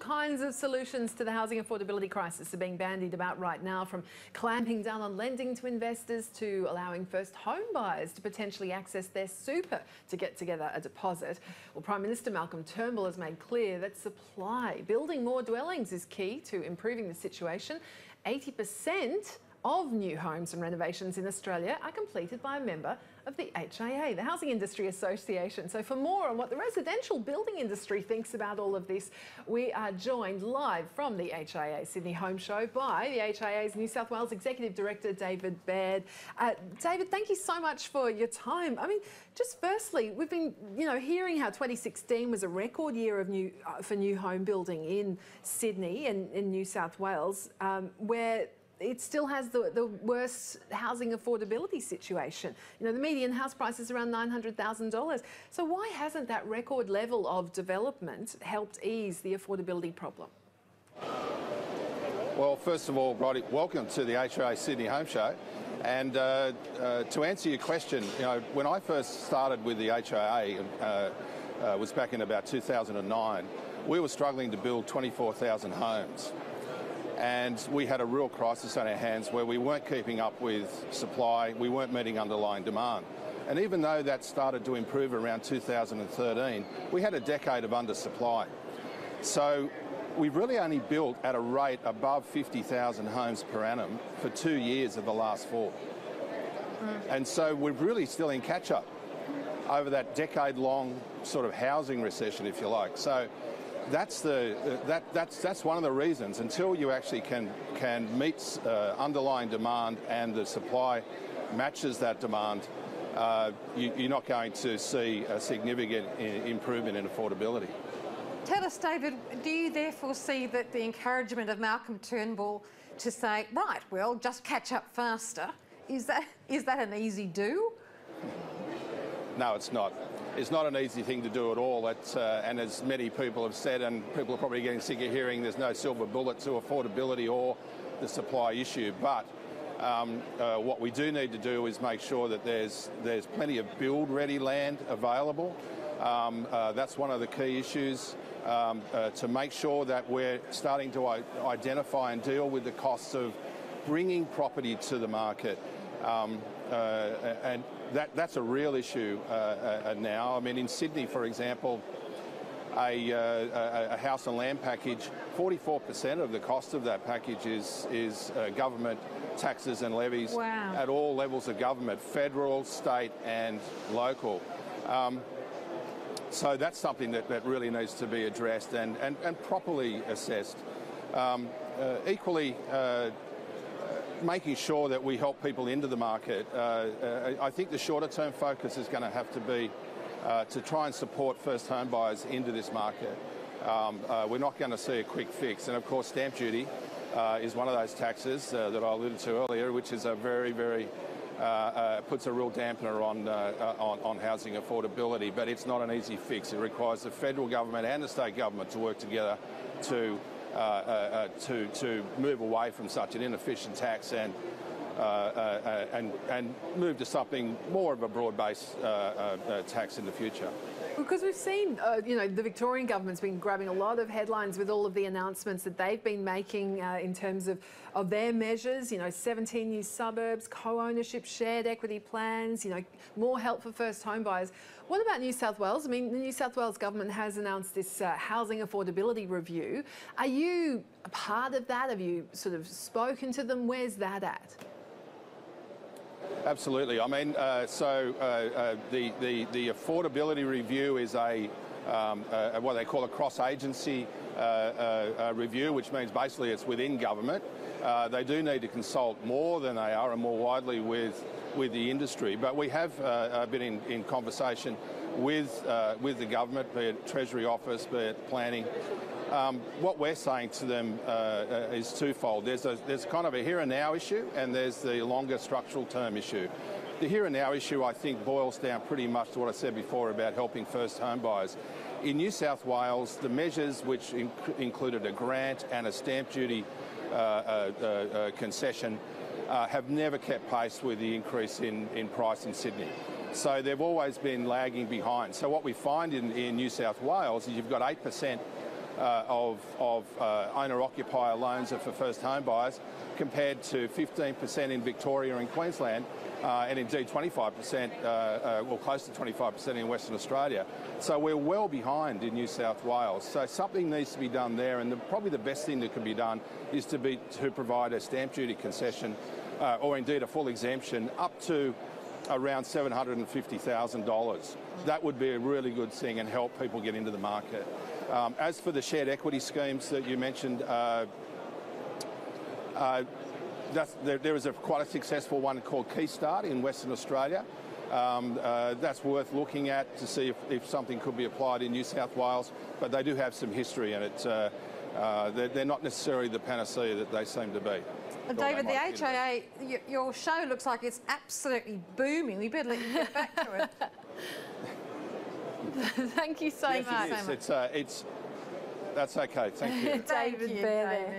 kinds of solutions to the housing affordability crisis are being bandied about right now, from clamping down on lending to investors to allowing first home buyers to potentially access their super to get together a deposit. Well, Prime Minister Malcolm Turnbull has made clear that supply, building more dwellings, is key to improving the situation. 80% of new homes and renovations in Australia are completed by a member of the HIA, the Housing Industry Association. So for more on what the residential building industry thinks about all of this, we are joined live from the HIA Sydney Home Show by the HIA's New South Wales Executive Director, David Baird. David, thank you so much for your time. I mean, just firstly, we've been, hearing how 2016 was a record year of for new home building in Sydney and in New South Wales, where it still has the worst housing affordability situation. The median house price is around $900,000. So why hasn't that record level of development helped ease the affordability problem? Well, first of all, Roddy, welcome to the HIA Sydney Home Show. And to answer your question, when I first started with the HIA, was back in about 2009, we were struggling to build 24,000 homes. And we had a real crisis on our hands where we weren't keeping up with supply, we weren't meeting underlying demand. And even though that started to improve around 2013, we had a decade of undersupply. So we've really only built at a rate above 50,000 homes per annum for 2 years of the last 4. And so we're really still in catch-up over that decade-long sort of housing recession, if you like. So that's one of the reasons. Until you actually can meet underlying demand and the supply matches that demand, you're not going to see a significant improvement in affordability. Tell us, David, do you therefore see that the encouragement of Malcolm Turnbull to say, right, well, just catch up faster, is that an easy do? No, it's not. It's not an easy thing to do at all. And as many people have said, and people are probably getting sick of hearing, there's no silver bullet to affordability or the supply issue. But what we do need to do is make sure that there's plenty of build-ready land available. That's one of the key issues, to make sure that we're starting to identify and deal with the costs of bringing property to the market. And that's a real issue now. I mean, in Sydney, for example, a house and land package, 44% of the cost of that package is government taxes and levies. Wow. At all levels of government, federal, state and local. So that's something that really needs to be addressed and properly assessed. Equally, making sure that we help people into the market. I think the shorter term focus is going to have to be to try and support first home buyers into this market. We're not going to see a quick fix. And of course, stamp duty is one of those taxes that I alluded to earlier, which is a very, puts a real dampener on housing affordability. But it's not an easy fix. It requires the federal government and the state government to work together to move away from such an inefficient tax and move to something more of a broad-based tax in the future. Because we've seen, the Victorian government's been grabbing a lot of headlines with all of the announcements that they've been making in terms of their measures, 17 new suburbs, co-ownership, shared equity plans, more help for first home buyers. What about New South Wales? I mean, the New South Wales government has announced this housing affordability review. Are you a part of that? Have you sort of spoken to them? Where's that at? Absolutely. I mean, the affordability review is what they call a cross-agency review, which means basically it's within government. They do need to consult more than they are and more widely with the industry. But we have been in conversation with the government, be it Treasury Office, be it planning. What we're saying to them is twofold. There's kind of a here and now issue, and there's the longer structural term issue. The here and now issue, I think, boils down pretty much to what I said before about helping first home buyers. In New South Wales, the measures which included a grant and a stamp duty concession have never kept pace with the increase in price in Sydney. So they've always been lagging behind. So what we find in New South Wales is you've got 8% of owner-occupier loans are for first home buyers, compared to 15% in Victoria and Queensland, and indeed 25%, well, close to 25% in Western Australia. So we're well behind in New South Wales. So something needs to be done there, and probably the best thing that can be done is to provide a stamp duty concession, or indeed a full exemption up to around $750,000. That would be a really good thing and help people get into the market. As for the shared equity schemes that you mentioned, there is quite a successful one called Keystart in Western Australia. That's worth looking at to see if something could be applied in New South Wales, but they do have some history, and they're not necessarily the panacea that they seem to be. David, the HIA, your show looks like it's absolutely booming. We better let you get back to it. Thank you so much. Yes, it is. That's okay. Thank you. David Bear there.